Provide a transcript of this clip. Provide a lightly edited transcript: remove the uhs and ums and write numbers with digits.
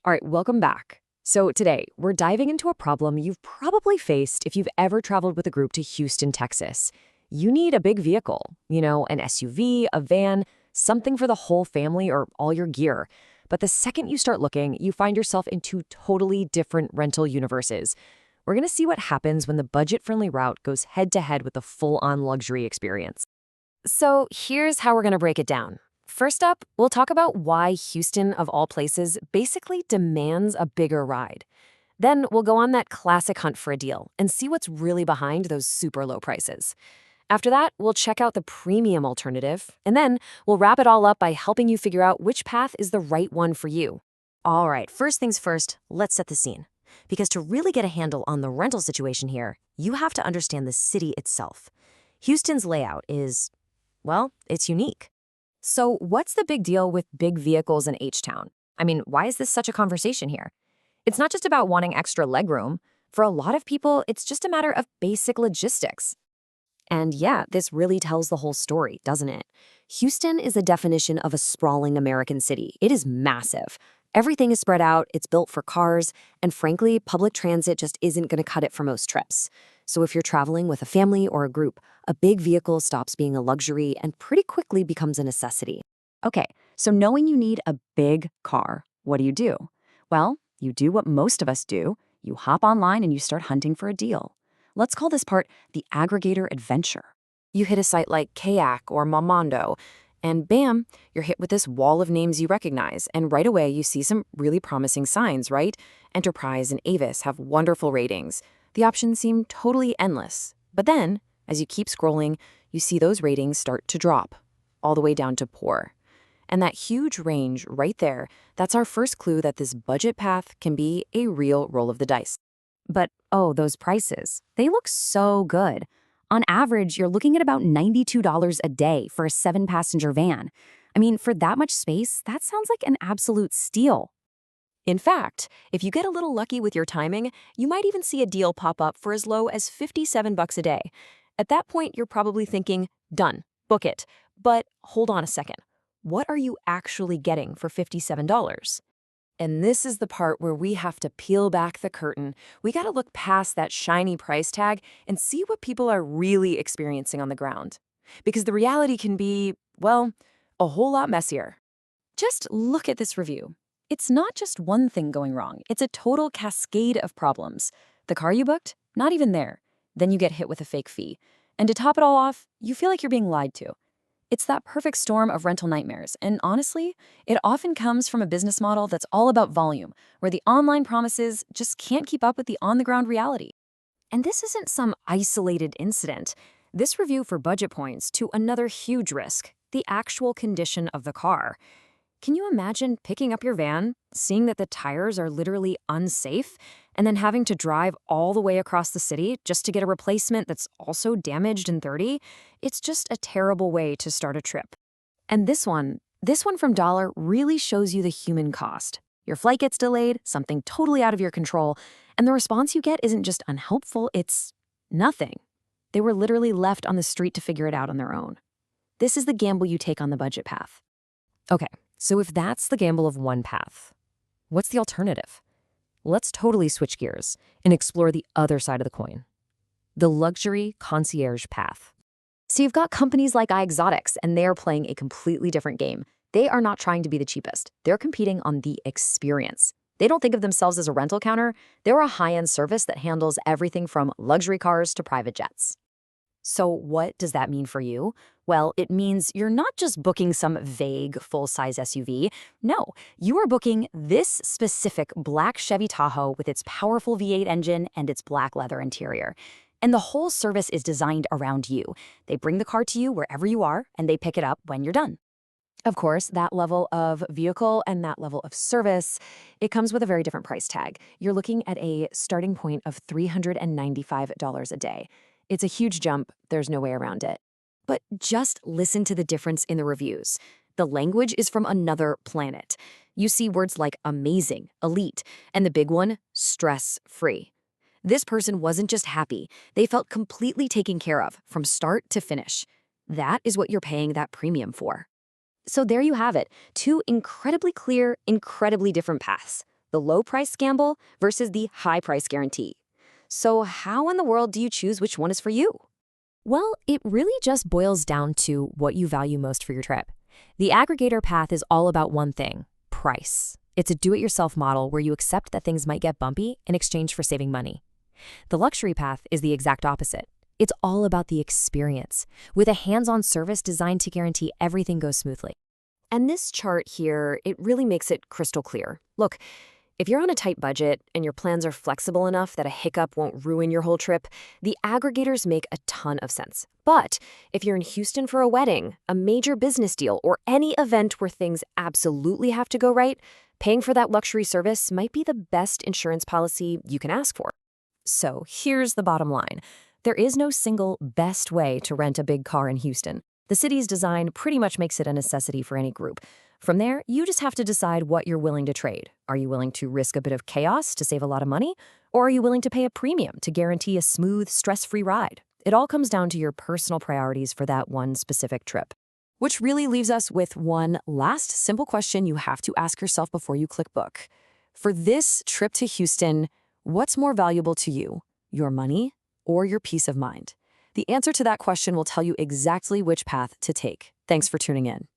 All right, welcome back. So today, we're diving into a problem you've probably faced if you've ever traveled with a group to Houston, Texas. You need a big vehicle, an SUV, a van, something for the whole family or all your gear. But the second you start looking, you find yourself in two totally different rental universes. We're going to see what happens when the budget-friendly route goes head-to-head with the full-on luxury experience. So here's how we're going to break it down. First up, we'll talk about why Houston, of all places, basically demands a bigger ride. Then we'll go on that classic hunt for a deal and see what's really behind those super low prices. After that, we'll check out the premium alternative, and then we'll wrap it all up by helping you figure out which path is the right one for you. All right, first things first, let's set the scene. Because to really get a handle on the rental situation here, you have to understand the city itself. Houston's layout is, well, it's unique. So what's the big deal with big vehicles in H-Town? I mean, why is this such a conversation here? It's not just about wanting extra legroom. For a lot of people, it's just a matter of basic logistics. And yeah, this really tells the whole story, doesn't it? Houston is a definition of a sprawling American city. It is massive. Everything is spread out, it's built for cars, and frankly, public transit just isn't going to cut it for most trips. So if you're traveling with a family or a group, a big vehicle stops being a luxury and pretty quickly becomes a necessity. Okay, so knowing you need a big car, what do? Well, you do what most of us do. You hop online and you start hunting for a deal. Let's call this part the aggregator adventure. You hit a site like Kayak or Momondo, and bam, you're hit with this wall of names you recognize, and right away you see some really promising signs, right? Enterprise and Avis have wonderful ratings. The options seem totally endless. But then, as you keep scrolling, you see those ratings start to drop, all the way down to poor. And that huge range right there, that's our first clue that this budget path can be a real roll of the dice. But oh, those prices, they look so good. On average, you're looking at about $92 a day for a 7-passenger van. I mean, for that much space, that sounds like an absolute steal. In fact, if you get a little lucky with your timing, you might even see a deal pop up for as low as $57 a day. At that point, you're probably thinking, done, book it. But hold on a second. What are you actually getting for $57? And this is the part where we have to peel back the curtain. We got to look past that shiny price tag and see what people are really experiencing on the ground. Because the reality can be, well, a whole lot messier. Just look at this review. It's not just one thing going wrong. It's a total cascade of problems. The car you booked? Not even there. Then you get hit with a fake fee. And to top it all off, you feel like you're being lied to. It's that perfect storm of rental nightmares, and honestly, it often comes from a business model that's all about volume, where the online promises just can't keep up with the on-the-ground reality. And this isn't some isolated incident. This review for budget points to another huge risk, the actual condition of the car. Can you imagine picking up your van, seeing that the tires are literally unsafe, and then having to drive all the way across the city just to get a replacement that's also damaged and dirty? It's just a terrible way to start a trip. And this one from Dollar really shows you the human cost. Your flight gets delayed, something totally out of your control, and the response you get isn't just unhelpful, it's nothing. They were literally left on the street to figure it out on their own. This is the gamble you take on the budget path. Okay, so if that's the gamble of one path, what's the alternative? Let's totally switch gears and explore the other side of the coin. The luxury concierge path. So you've got companies like iExotics, and they are playing a completely different game. They are not trying to be the cheapest. They're competing on the experience. They don't think of themselves as a rental counter. They're a high-end service that handles everything from luxury cars to private jets. So what does that mean for you? Well, it means you're not just booking some vague full-size SUV. No, you are booking this specific black Chevy Tahoe with its powerful V8 engine and its black leather interior. And the whole service is designed around you. They bring the car to you wherever you are, and they pick it up when you're done. Of course, that level of vehicle and that level of service, it comes with a very different price tag. You're looking at a starting point of $395 a day. It's a huge jump, there's no way around it. But just listen to the difference in the reviews. The language is from another planet. You see words like amazing, elite, and the big one, stress-free. This person wasn't just happy, they felt completely taken care of from start to finish. That is what you're paying that premium for. So there you have it, two incredibly clear, incredibly different paths. the low price gamble versus the high price guarantee. So how in the world do you choose which one is for you? Well, it really just boils down to what you value most for your trip. The aggregator path is all about one thing: price. It's a do-it-yourself model where you accept that things might get bumpy in exchange for saving money. The luxury path is the exact opposite. It's all about the experience, with a hands-on service designed to guarantee everything goes smoothly. And this chart here, it really makes it crystal clear. Look, if you're on a tight budget and your plans are flexible enough that a hiccup won't ruin your whole trip, the aggregators make a ton of sense. But if you're in Houston for a wedding, a major business deal, or any event where things absolutely have to go right, paying for that luxury service might be the best insurance policy you can ask for. So here's the bottom line. There is no single best way to rent a big car in Houston. The city's design pretty much makes it a necessity for any group. From there, you just have to decide what you're willing to trade. Are you willing to risk a bit of chaos to save a lot of money? Or are you willing to pay a premium to guarantee a smooth, stress-free ride? It all comes down to your personal priorities for that one specific trip. Which really leaves us with one last simple question you have to ask yourself before you click book. For this trip to Houston, what's more valuable to you, your money or your peace of mind? The answer to that question will tell you exactly which path to take. Thanks for tuning in.